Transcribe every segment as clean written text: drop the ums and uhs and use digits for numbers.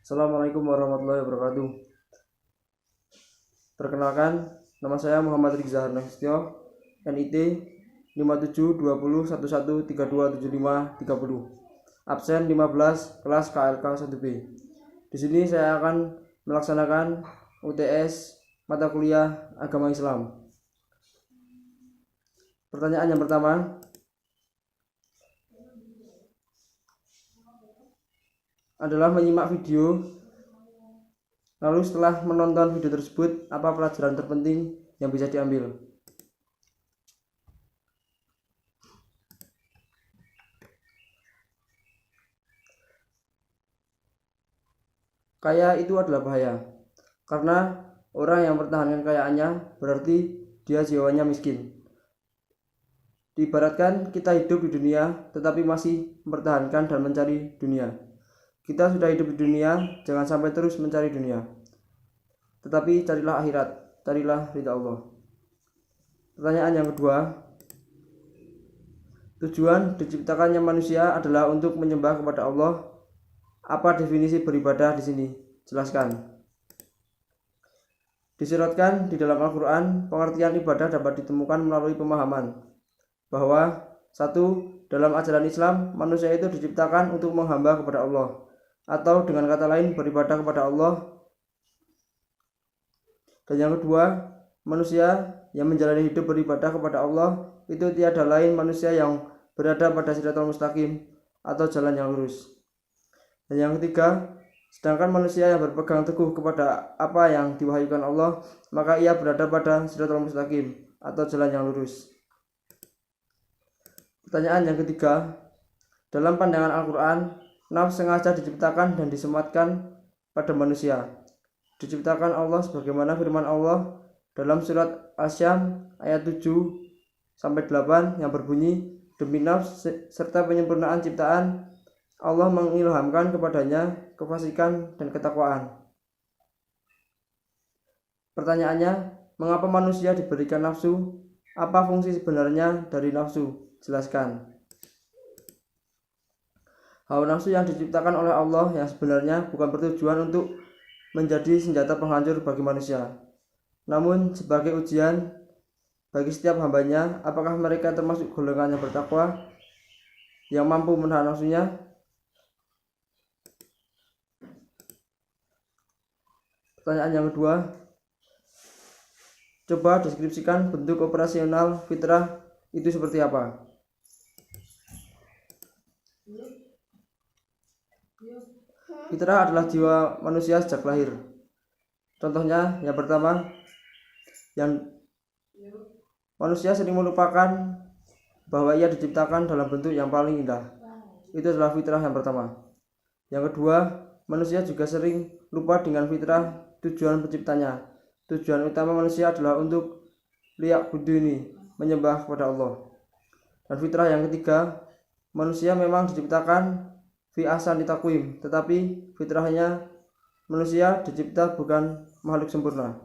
Assalamualaikum warahmatullahi wabarakatuh. Perkenalkan, nama saya Muhammad Rizza Harnastyo, NIT 572011327530, absen 15, kelas KLK 1B. Di sini saya akan melaksanakan UTS mata kuliah Agama Islam. Pertanyaan yang pertama, adalah menyimak video. Lalu setelah menonton video tersebut, apa pelajaran terpenting yang bisa diambil? Kaya itu adalah bahaya, karena orang yang mempertahankan kekayaannya berarti dia jiwanya miskin. Diibaratkan kita hidup di dunia tetapi masih mempertahankan dan mencari dunia. Kita sudah hidup di dunia, jangan sampai terus mencari dunia. Tetapi carilah akhirat, carilah ridha Allah. Pertanyaan yang kedua, tujuan diciptakannya manusia adalah untuk menyembah kepada Allah. Apa definisi beribadah di sini? Jelaskan. Disyaratkan di dalam Al-Quran, pengertian ibadah dapat ditemukan melalui pemahaman bahwa satu, dalam ajaran Islam, manusia itu diciptakan untuk menghamba kepada Allah, atau dengan kata lain beribadah kepada Allah. Dan yang kedua, manusia yang menjalani hidup beribadah kepada Allah itu tiada lain manusia yang berada pada Shiratal Mustaqim atau jalan yang lurus. Dan yang ketiga, sedangkan manusia yang berpegang teguh kepada apa yang diwahyukan Allah, maka ia berada pada Shiratal Mustaqim atau jalan yang lurus. Pertanyaan yang ketiga, dalam pandangan Al-Quran, nafs sengaja diciptakan dan disematkan pada manusia. Diciptakan Allah sebagaimana firman Allah dalam surat Asy-Syams ayat 7-8 yang berbunyi, demi nafs serta penyempurnaan ciptaan, Allah mengilhamkan kepadanya kefasikan dan ketakwaan. Pertanyaannya, mengapa manusia diberikan nafsu? Apa fungsi sebenarnya dari nafsu? Jelaskan. Hawa nafsu yang diciptakan oleh Allah yang sebenarnya bukan bertujuan untuk menjadi senjata penghancur bagi manusia, namun sebagai ujian bagi setiap hambanya, apakah mereka termasuk golongan yang bertakwa, yang mampu menahan nafsunya. Pertanyaan yang kedua, coba deskripsikan bentuk operasional fitrah itu seperti apa? Fitrah adalah jiwa manusia sejak lahir. Contohnya, yang pertama, yang manusia sering melupakan bahwa ia diciptakan dalam bentuk yang paling indah. Itu adalah fitrah yang pertama. Yang kedua, manusia juga sering lupa dengan fitrah tujuan penciptanya. Tujuan utama manusia adalah untuk liya'buduni, menyembah kepada Allah. Dan fitrah yang ketiga, manusia memang diciptakan fi ahsani taqwim, tetapi fitrahnya manusia dicipta bukan makhluk sempurna.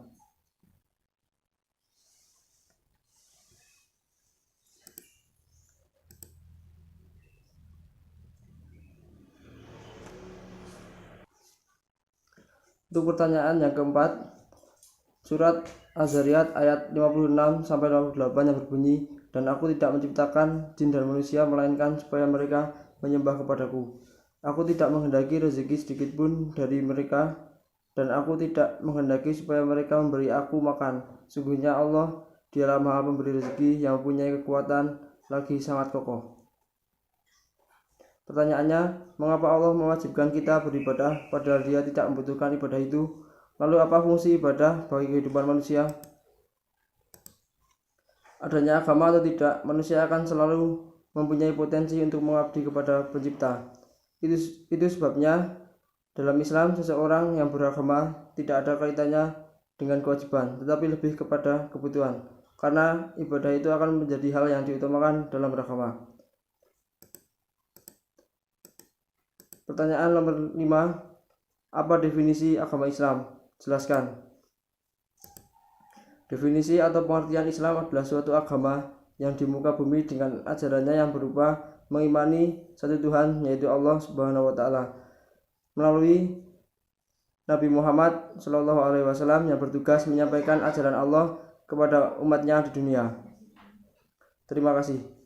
Untuk pertanyaan yang keempat, surat Az-Zariyat ayat 56-58 yang berbunyi, dan aku tidak menciptakan jin dan manusia melainkan supaya mereka menyembah kepadaku. Aku tidak menghendaki rezeki sedikit pun dari mereka, dan aku tidak menghendaki supaya mereka memberi aku makan. Sungguhnya Allah, dialah maha pemberi rezeki yang mempunyai kekuatan lagi sangat kokoh. Pertanyaannya, mengapa Allah mewajibkan kita beribadah padahal dia tidak membutuhkan ibadah itu? Lalu apa fungsi ibadah bagi kehidupan manusia? Adanya agama atau tidak, manusia akan selalu mempunyai potensi untuk mengabdi kepada pencipta. Itu sebabnya dalam Islam seseorang yang beragama tidak ada kaitannya dengan kewajiban, tetapi lebih kepada kebutuhan, karena ibadah itu akan menjadi hal yang diutamakan dalam beragama. Pertanyaan nomor 5, apa definisi agama Islam? Jelaskan. Definisi atau pengertian Islam adalah suatu agama yang di muka bumi dengan ajarannya yang berupa mengimani satu Tuhan, yaitu Allah Subhanahu wa Ta'ala, melalui Nabi Muhammad Shallallahu Alaihi Wasallam yang bertugas menyampaikan ajaran Allah kepada umatnya di dunia. Terima kasih.